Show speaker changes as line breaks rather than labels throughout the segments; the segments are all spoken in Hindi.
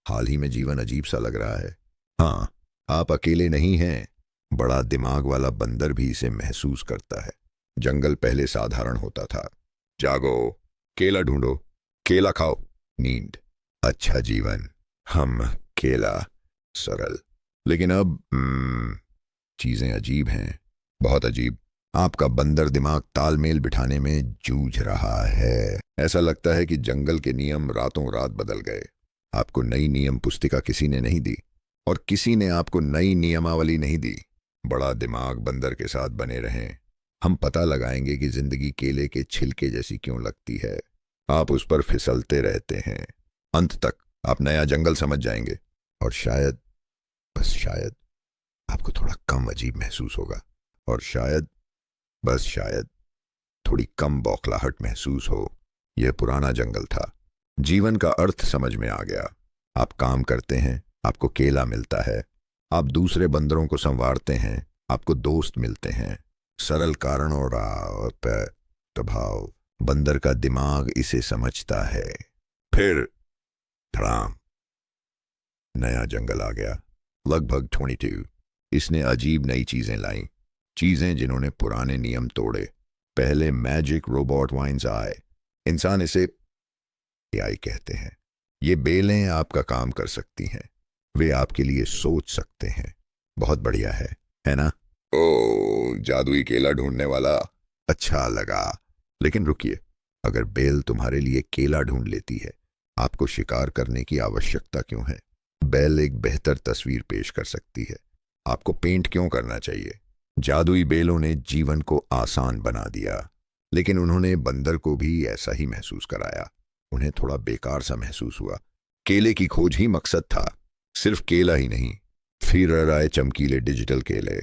हाल ही में जीवन अजीब सा लग रहा है। हाँ, आप अकेले नहीं हैं। बड़ा दिमाग वाला बंदर भी इसे महसूस करता है। जंगल पहले साधारण होता था। जागो, केला ढूंढो, केला खाओ, नींद, अच्छा जीवन, हम, केला, सरल। लेकिन अब चीजें अजीब हैं, बहुत अजीब। आपका बंदर दिमाग तालमेल बिठाने में जूझ रहा है। ऐसा लगता है कि जंगल के नियम रातों रात बदल गए। आपको नई नियम पुस्तिका किसी ने नहीं दी, और किसी ने आपको नई नियमावली नहीं दी। बड़ा दिमाग बंदर के साथ बने रहें। हम पता लगाएंगे कि जिंदगी केले के छिलके जैसी क्यों लगती है। आप उस पर फिसलते रहते हैं। अंत तक आप नया जंगल समझ जाएंगे, और शायद, बस शायद, आपको थोड़ा कम अजीब महसूस होगा। और शायद, बस शायद, थोड़ी कम बौखलाहट महसूस हो। यह पुराना जंगल था। जीवन का अर्थ समझ में आ गया। आप काम करते हैं, आपको केला मिलता है। आप दूसरे बंदरों को संवारते हैं, आपको दोस्त मिलते हैं। सरल कारणों और प्रभाव। बंदर का दिमाग इसे समझता है। फिर धड़ाम, नया जंगल आ गया। लगभग 22। इसने अजीब नई चीजें लाई, चीजें जिन्होंने पुराने नियम तोड़े। पहले मैजिक रोबोट वाइन्स आए। इंसान इसे एआई कहते हैं। ये बेलें आपका काम कर सकती हैं। वे आपके लिए सोच सकते हैं। बहुत बढ़िया है ना? ओ, जादुई केला ढूंढने वाला, अच्छा लगा। लेकिन रुकिए, अगर बेल तुम्हारे लिए केला ढूंढ लेती है, आपको शिकार करने की आवश्यकता क्यों है? बेल एक बेहतर तस्वीर पेश कर सकती है। आपको पेंट क्यों करना चाहिए? जादुई बेलों ने जीवन को आसान बना दिया, लेकिन उन्होंने बंदर को भी ऐसा ही महसूस कराया। उन्हें थोड़ा बेकार सा महसूस हुआ। केले की खोज ही मकसद था, सिर्फ केला ही नहीं। फिर आए चमकीले डिजिटल केले।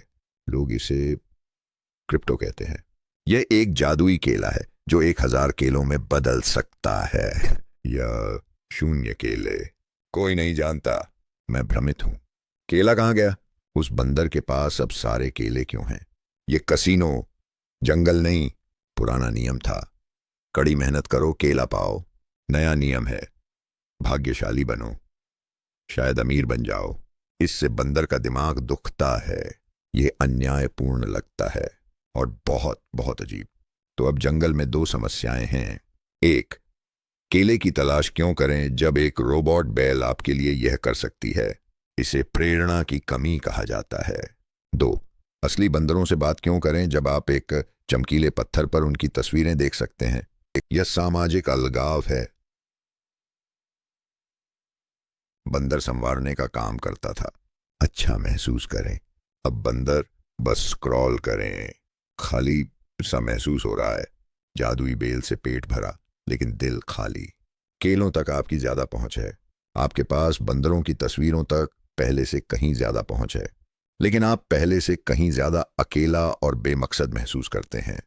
लोग इसे क्रिप्टो कहते हैं। यह एक जादुई केला है जो 1000 केलों में बदल सकता है। या शून्य केले, कोई नहीं जानता। मैं भ्रमित हूं। केला कहाँ गया? उस बंदर के पास अब सारे केले क्यों हैं? ये कसीनो, जंगल नहीं, पुराना नियम था। कड़ी मेहनत करो, केला पाओ। नया नियम है, भाग्यशाली बनो, शायद अमीर बन जाओ। इससे बंदर का दिमाग दुखता है। ये अन्यायपूर्ण लगता है, और बहुत बहुत अजीब। तो अब जंगल में दो समस्याएं हैं। एक, केले की तलाश क्यों करें जब एक रोबोट बैल आपके लिए यह कर सकती है? इसे प्रेरणा की कमी कहा जाता है। दो, असली बंदरों से बात क्यों करें जब आप एक चमकीले पत्थर पर उनकी तस्वीरें देख सकते हैं? यह सामाजिक अलगाव है। बंदर संवारने का काम करता था, अच्छा महसूस करें। अब बंदर बस स्क्रॉल करें, खाली सा महसूस हो रहा है। जादुई बेल से पेट भरा, लेकिन दिल खाली। केलों तक आपकी ज्यादा पहुंच है। आपके पास बंदरों की तस्वीरों तक पहले से कहीं ज्यादा पहुंच है। लेकिन आप पहले से कहीं ज्यादा अकेला और बेमकसद महसूस करते हैं।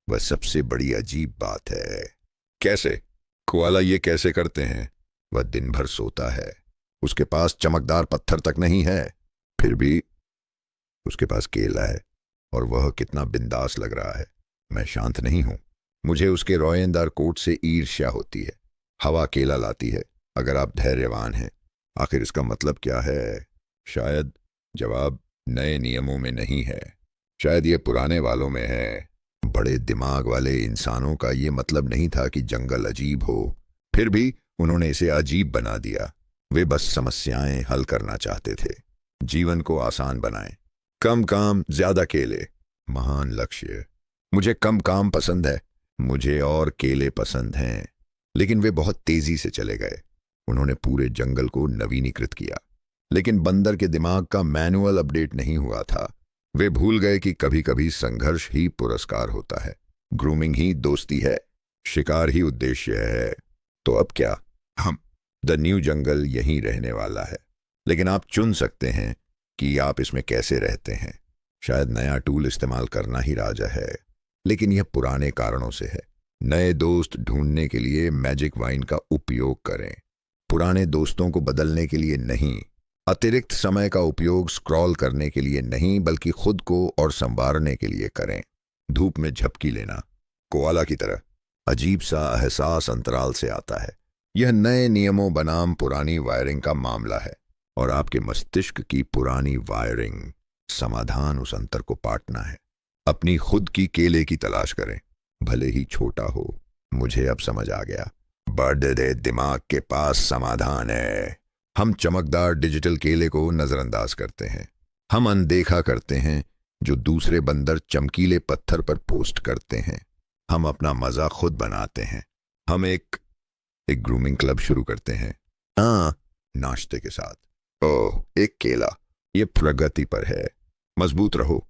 वह सबसे बड़ी अजीब बात है। कैसे? कोआला ये कैसे करते हैं? वह दिन भर सोता है। उसके पास चमकदार पत्थर तक नहीं है, फिर भी उसके पास केला है, और वह कितना बिंदास लग रहा है। मैं शांत नहीं हूं। मुझे उसके रोएंदार कोट से ईर्ष्या होती है। हवा केला लाती है अगर आप धैर्यवान हैं। आखिर इसका मतलब क्या है? शायद जवाब नए नियमों में नहीं है, शायद ये पुराने वालों में है। बड़े दिमाग वाले इंसानों का ये मतलब नहीं था कि जंगल अजीब हो, फिर भी उन्होंने इसे अजीब बना दिया। वे बस समस्याएं हल करना चाहते थे, जीवन को आसान बनाएं। कम काम, ज्यादा केले, महान लक्ष्य। मुझे कम काम पसंद है, मुझे और केले पसंद हैं। लेकिन वे बहुत तेजी से चले गए। उन्होंने पूरे जंगल को नवीनीकृत किया, लेकिन बंदर के दिमाग का मैनुअल अपडेट नहीं हुआ था। वे भूल गए कि कभी कभी संघर्ष ही पुरस्कार होता है, ग्रूमिंग ही दोस्ती है, शिकार ही उद्देश्य है। तो अब क्या? हम द न्यू जंगल यहीं रहने वाला है, लेकिन आप चुन सकते हैं कि आप इसमें कैसे रहते हैं। शायद नया टूल इस्तेमाल करना ही राजा है, लेकिन यह पुराने कारणों से है। नए दोस्त ढूंढने के लिए मैजिक वाइन का उपयोग करें, पुराने दोस्तों को बदलने के लिए नहीं। अतिरिक्त समय का उपयोग स्क्रॉल करने के लिए नहीं, बल्कि खुद को और संवारने के लिए करें। धूप में झपकी लेना, कोआला की तरह, अजीब सा एहसास अंतराल से आता है। यह नए नियमों बनाम पुरानी वायरिंग का मामला है, और आपके मस्तिष्क की पुरानी वायरिंग समाधान उस अंतर को पाटना है। अपनी खुद की केले की तलाश करें, भले ही छोटा हो। मुझे अब समझ आ गया, बड़े दिमाग के पास समाधान है। हम चमकदार डिजिटल केले को नजरअंदाज करते हैं। हम अनदेखा करते हैं जो दूसरे बंदर चमकीले पत्थर पर पोस्ट करते हैं। हम अपना मजा खुद बनाते हैं। हम एक ग्रूमिंग क्लब शुरू करते हैं, हाँ, नाश्ते के साथ। ओह, एक केला। ये प्रगति पर है। मजबूत रहो।